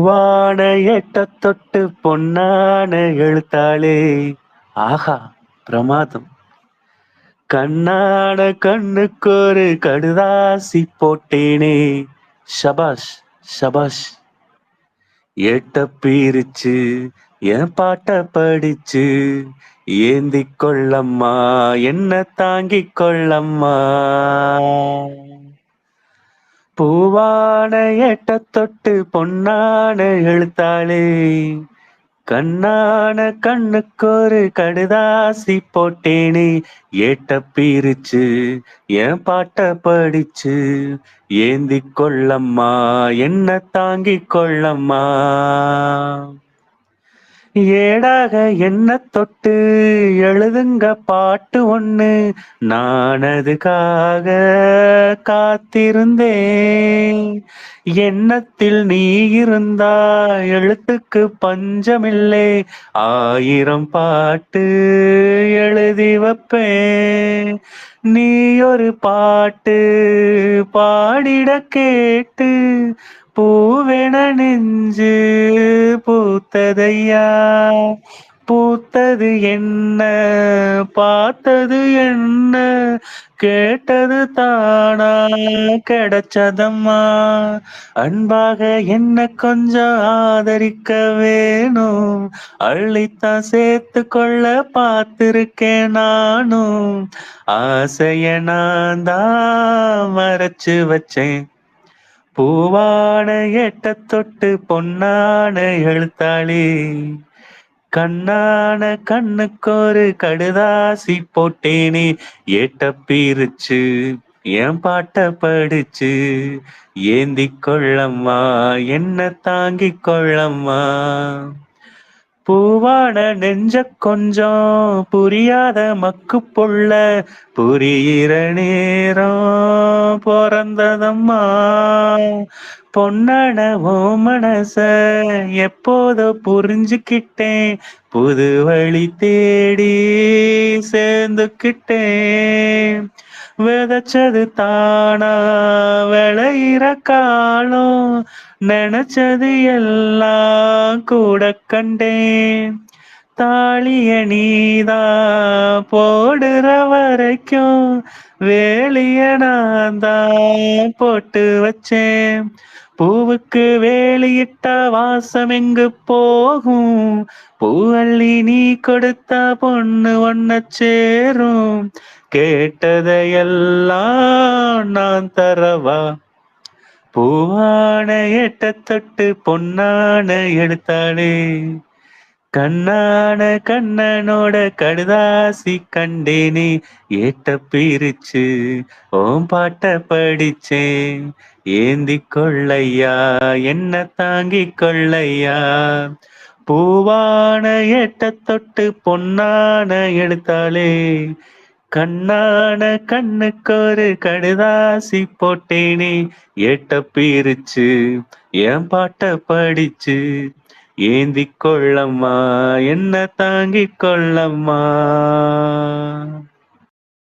பூவான எட்டத் தொட்டு பொன்னான எழுத்தாளே. ஆஹா, பிரமாதம். கண்ணான கண்ணுக்கொரு கடுதாசி போட்டேனே. ஷபாஷ், ஷபாஷ். ஏட்ட பிரிச்சு என் பாட்ட படிச்சு ஏந்திக் கொள்ளம்மா, என்ன தாங்கிக் கொள்ளம்மா. பூவான எட்டத் தொட்டு பொன்னான எழுத்தாளே. கண்ணான கண்ணுக்கொரு கடுதாசி போட்டேனே. ஏட்ட பிரிச்சு என் பாட்ட படிச்சு ஏந்திக் கொள்ளம்மா, என்ன தாங்கிக் கொள்ளம்மா. ஏடாக என்ன தொட்டு எழுதுங்க பாட்டு ஒண்ணு, நான் அதுக்காக காத்திருந்தேன். எண்ணத்தில் நீ இருந்தா எழுத்துக்கு பஞ்சமில்லை, 1000 பாட்டு எழுதி வைப்பேன். நீ ஒரு பாட்டு பாடிட கேட்டு பூவென நெஞ்சு பூத்ததையா. பூத்தது என்ன, பார்த்தது என்ன, கேட்டது தானா கிடைச்சதம்மா. அன்பாக என்ன கொஞ்சம் ஆதரிக்க வேணும், அள்ளித்தான் சேர்த்து கொள்ள பார்த்திருக்கேன் நானும். ஆசைய நான் தான் மறைச்சு வச்சேன். பூவான எட்டத் தொட்டு பொன்னான எழுத்தாளே. கண்ணான கண்ணுக்கொரு கடுதாசி போட்டேனே. ஏட்ட பிரிச்சு என் பாட்ட படிச்சு ஏந்திக் கொள்ளம்மா, என்ன தாங்கிக் கொள்ளம்மா. பூவான நெஞ்ச கொஞ்சம் புரியாத மக்கு புள்ள, புரியிற நேரம் பொறந்ததம்மா. பொன்னான ஓ மனச எப்போதோ புரிஞ்சுக்கிட்டேன், புது வழி தேடி சேர்ந்துக்கிட்டேன். விதைச்சது தானா விளையிற காலம், நினைச்சது எல்லாம் கூட கண்டேன். தாலிய நீதான் போடுற வரைக்கும் வேலிய நான் தான் போட்டு வச்சேன். பூவுக்கு வேலியிட்டா வாசம் எங்கு போகும், பூவள்ளி நீ கொடுத்தா பொண்ணு ஒன்ன சேரும். கேட்டதையெல்லாம் நான் தரவா. பூவான எட்டத் தொட்டு பொன்னான எழுத்தாளே. கண்ணான கண்ணனோட கடுதாசி கண்டேனே. ஏட்ட பிரிச்சு ஓம் பாட்ட படிச்சேன். ஏந்திக் கொள்ளையா, என்ன தாங்கிக் கொள்ளையா. பூவான எட்டத் தொட்டு பொன்னான எழுத்தாளே. கண்ணான கண்ணுக்கொரு கடுதாசி போட்டேனே. ஏட்ட பிரிச்சு என் பாட்ட படிச்சு ஏந்திக் கொள்ளம்மா, என்ன தாங்கிக் கொள்ளம்மா.